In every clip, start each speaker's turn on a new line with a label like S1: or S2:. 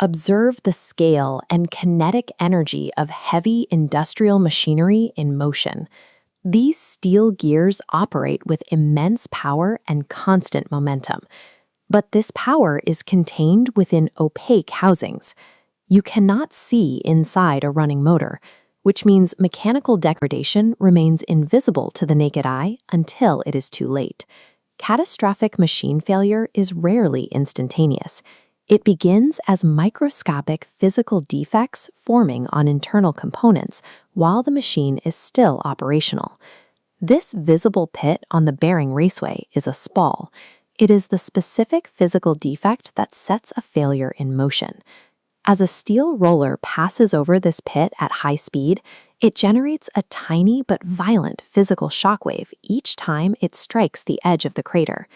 S1: Observe the scale and kinetic energy of heavy industrial machinery in motion. These steel gears operate with immense power and constant momentum. But this power is contained within opaque housings. You cannot see inside a running motor, which means mechanical degradation remains invisible to the naked eye until it is too late. Catastrophic machine failure is rarely instantaneous. It begins as microscopic physical defects forming on internal components while the machine is still operational. This visible pit on the bearing raceway is a spall. It is the specific physical defect that sets a failure in motion. As a steel roller passes over this pit at high speed, it generates a tiny but violent physical shockwave each time it strikes the edge of the crater.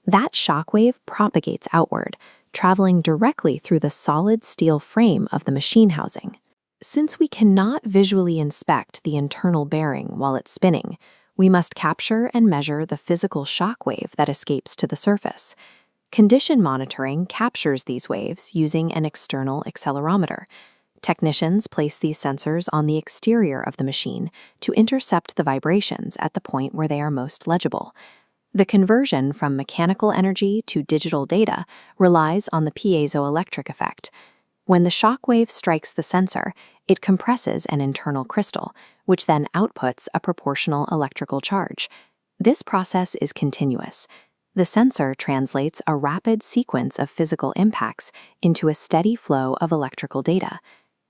S1: That shockwave propagates outward, traveling directly through the solid steel frame of the machine housing. Since we cannot visually inspect the internal bearing while it's spinning, we must capture and measure the physical shockwave that escapes to the surface. Condition monitoring captures these waves using an external accelerometer. Technicians place these sensors on the exterior of the machine to intercept the vibrations at the point where they are most legible. The conversion from mechanical energy to digital data relies on the piezoelectric effect. When the shock wave strikes the sensor, it compresses an internal crystal, which then outputs a proportional electrical charge. This process is continuous. The sensor translates a rapid sequence of physical impacts into a steady flow of electrical data.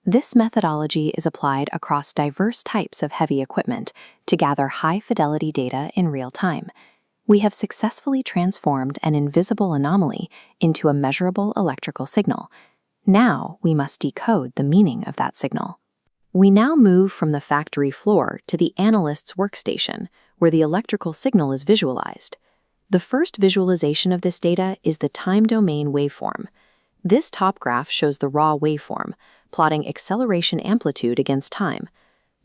S1: This methodology is applied across diverse types of heavy equipment to gather high-fidelity data in real time. We have successfully transformed an invisible anomaly into a measurable electrical signal. Now we must decode the meaning of that signal. We now move from the factory floor to the analyst's workstation, where the electrical signal is visualized. The first visualization of this data is the time domain waveform. This top graph shows the raw waveform, plotting acceleration amplitude against time.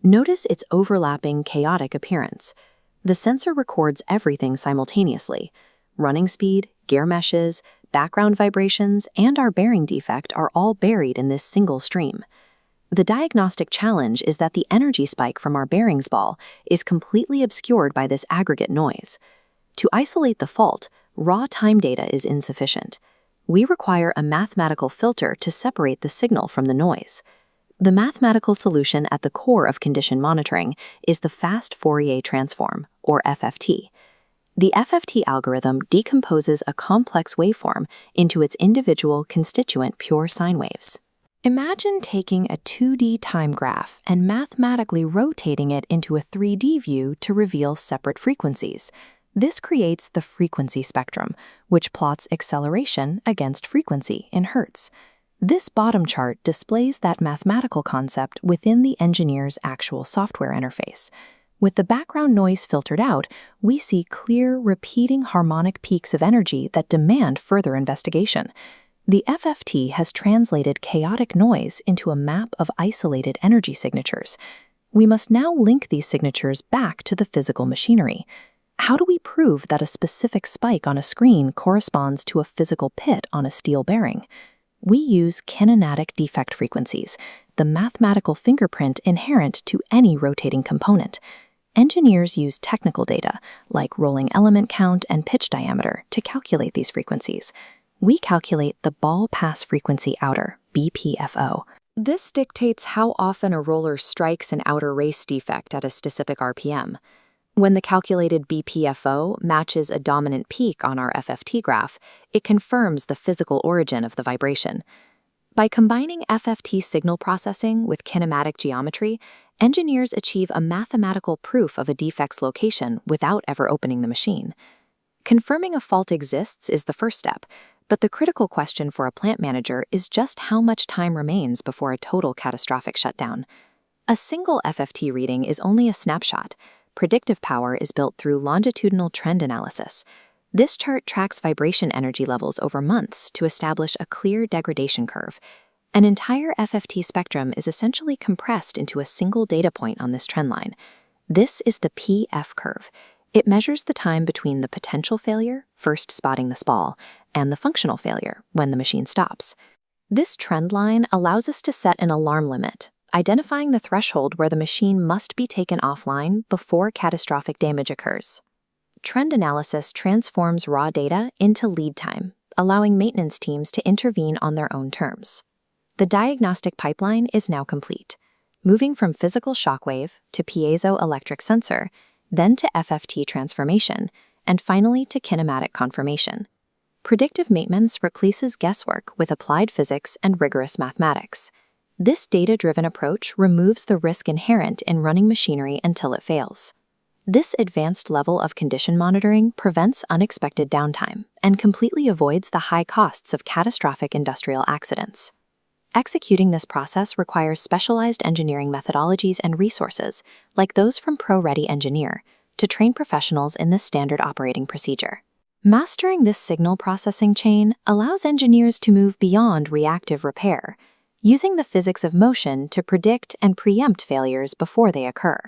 S1: Notice its overlapping, chaotic appearance. The sensor records everything simultaneously. Running speed, gear meshes, background vibrations, and our bearing defect are all buried in this single stream. The diagnostic challenge is that the energy spike from our bearings ball is completely obscured by this aggregate noise. To isolate the fault, raw time data is insufficient. We require a mathematical filter to separate the signal from the noise. The mathematical solution at the core of condition monitoring is the fast Fourier transform, or FFT. The FFT algorithm decomposes a complex waveform into its individual constituent pure sine waves. Imagine taking a 2D time graph and mathematically rotating it into a 3D view to reveal separate frequencies. This creates the frequency spectrum, which plots acceleration against frequency in hertz. This bottom chart displays that mathematical concept within the engineer's actual software interface. With the background noise filtered out, we see clear, repeating harmonic peaks of energy that demand further investigation. The FFT has translated chaotic noise into a map of isolated energy signatures. We must now link these signatures back to the physical machinery. How do we prove that a specific spike on a screen corresponds to a physical pit on a steel bearing? We use kinematic defect frequencies, the mathematical fingerprint inherent to any rotating component. Engineers use technical data, like rolling element count and pitch diameter, to calculate these frequencies. We calculate the ball pass frequency outer, BPFO. This dictates how often a roller strikes an outer race defect at a specific RPM. When the calculated BPFO matches a dominant peak on our FFT graph, it confirms the physical origin of the vibration. By combining FFT signal processing with kinematic geometry, engineers achieve a mathematical proof of a defect's location without ever opening the machine. Confirming a fault exists is the first step, but the critical question for a plant manager is just how much time remains before a total catastrophic shutdown. A single FFT reading is only a snapshot. Predictive power is built through longitudinal trend analysis. This chart tracks vibration energy levels over months to establish a clear degradation curve. An entire FFT spectrum is essentially compressed into a single data point on this trend line. This is the PF curve. It measures the time between the potential failure, first spotting the spall, and the functional failure, when the machine stops. This trend line allows us to set an alarm limit, identifying the threshold where the machine must be taken offline before catastrophic damage occurs. Trend analysis transforms raw data into lead time, allowing maintenance teams to intervene on their own terms. The diagnostic pipeline is now complete, moving from physical shockwave to piezoelectric sensor, then to FFT transformation, and finally to kinematic confirmation. Predictive maintenance replaces guesswork with applied physics and rigorous mathematics. This data-driven approach removes the risk inherent in running machinery until it fails. This advanced level of condition monitoring prevents unexpected downtime and completely avoids the high costs of catastrophic industrial accidents. Executing this process requires specialized engineering methodologies and resources, like those from ProReady Engineer, to train professionals in this standard operating procedure. Mastering this signal processing chain allows engineers to move beyond reactive repair, using the physics of motion to predict and preempt failures before they occur.